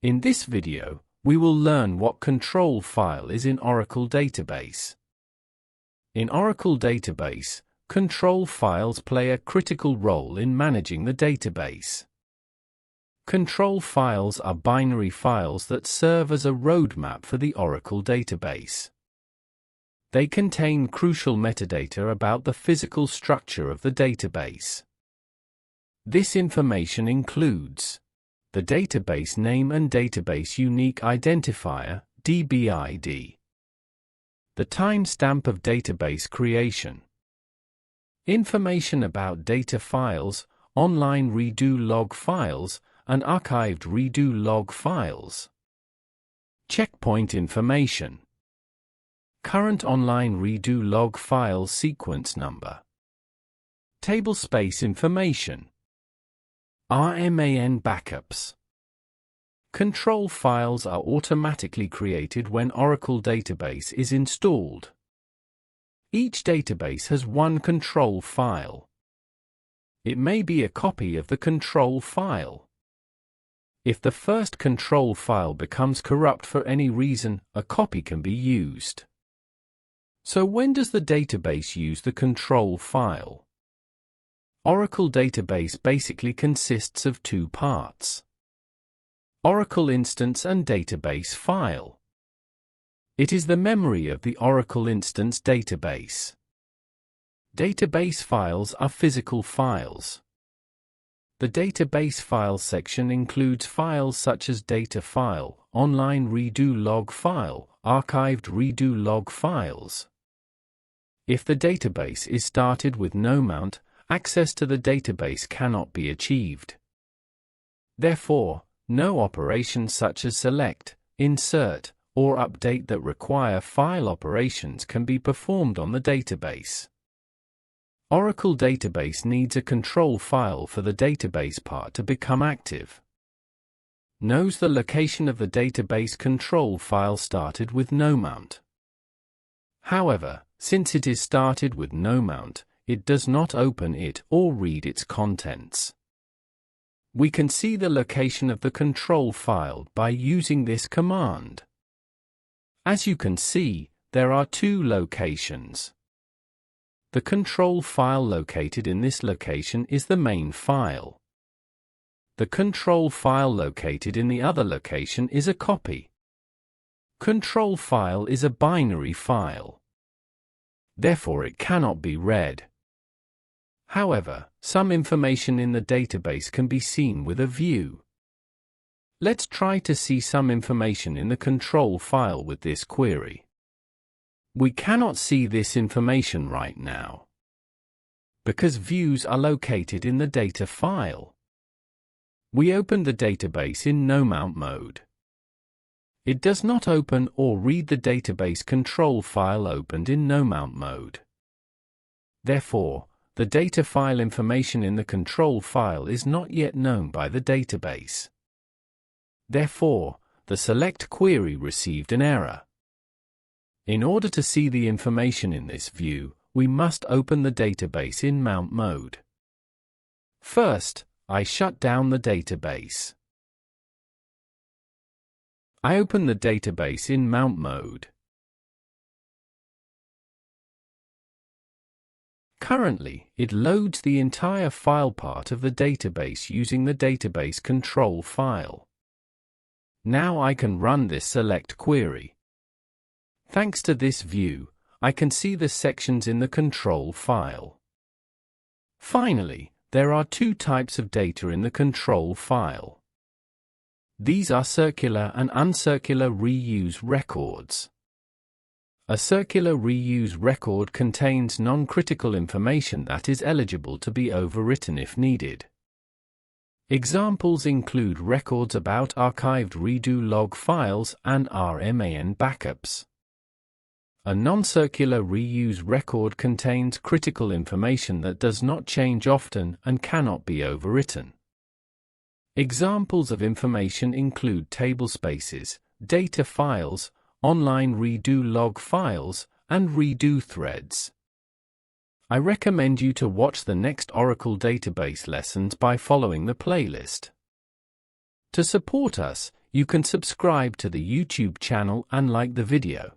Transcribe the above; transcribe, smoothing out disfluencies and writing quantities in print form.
In this video, we will learn what control file is in Oracle database. In Oracle database, control files play a critical role in managing the database. Control files are binary files that serve as a roadmap for the Oracle database. They contain crucial metadata about the physical structure of the database. This information includes the database name and database unique identifier, DBID, the timestamp of database creation, information about data files, online redo log files, and archived redo log files, checkpoint information, current online redo log file sequence number, table space information, RMAN backups. Control files are automatically created when Oracle database is installed. Each database has one control file. It may be a copy of the control file. If the first control file becomes corrupt for any reason, a copy can be used. So when does the database use the control file? Oracle database basically consists of two parts: Oracle instance and database file. It is the memory of the Oracle instance database. Database files are physical files. The database file section includes files such as data file, online redo log file, archived redo log files. If the database is started with no mount, access to the database cannot be achieved. Therefore, no operations such as select, insert, or update that require file operations can be performed on the database. Oracle database needs a control file for the database part to become active. Knows the location of the database control file started with no mount. However, since it is started with no mount, it does not open it or read its contents. We can see the location of the control file by using this command. As you can see, there are two locations. The control file located in this location is the main file. The control file located in the other location is a copy. Control file is a binary file. Therefore, it cannot be read. However, some information in the database can be seen with a view. Let's try to see some information in the control file with this query. We cannot see this information right now, because views are located in the data file. We opened the database in no mount mode. It does not open or read the database control file opened in no mount mode. Therefore, the data file information in the control file is not yet known by the database. Therefore, the select query received an error. In order to see the information in this view, we must open the database in mount mode. First, I shut down the database. I open the database in mount mode. Currently, it loads the entire file part of the database using the database control file. Now I can run this select query. Thanks to this view, I can see the sections in the control file. Finally, there are two types of data in the control file. These are circular and uncircular reuse records. A circular reuse record contains non-critical information that is eligible to be overwritten if needed. Examples include records about archived redo log files and RMAN backups. A non-circular reuse record contains critical information that does not change often and cannot be overwritten. Examples of information include table spaces, data files, online redo log files, and redo threads. I recommend you to watch the next Oracle database lessons by following the playlist. To support us, You can subscribe to the YouTube channel and like the video.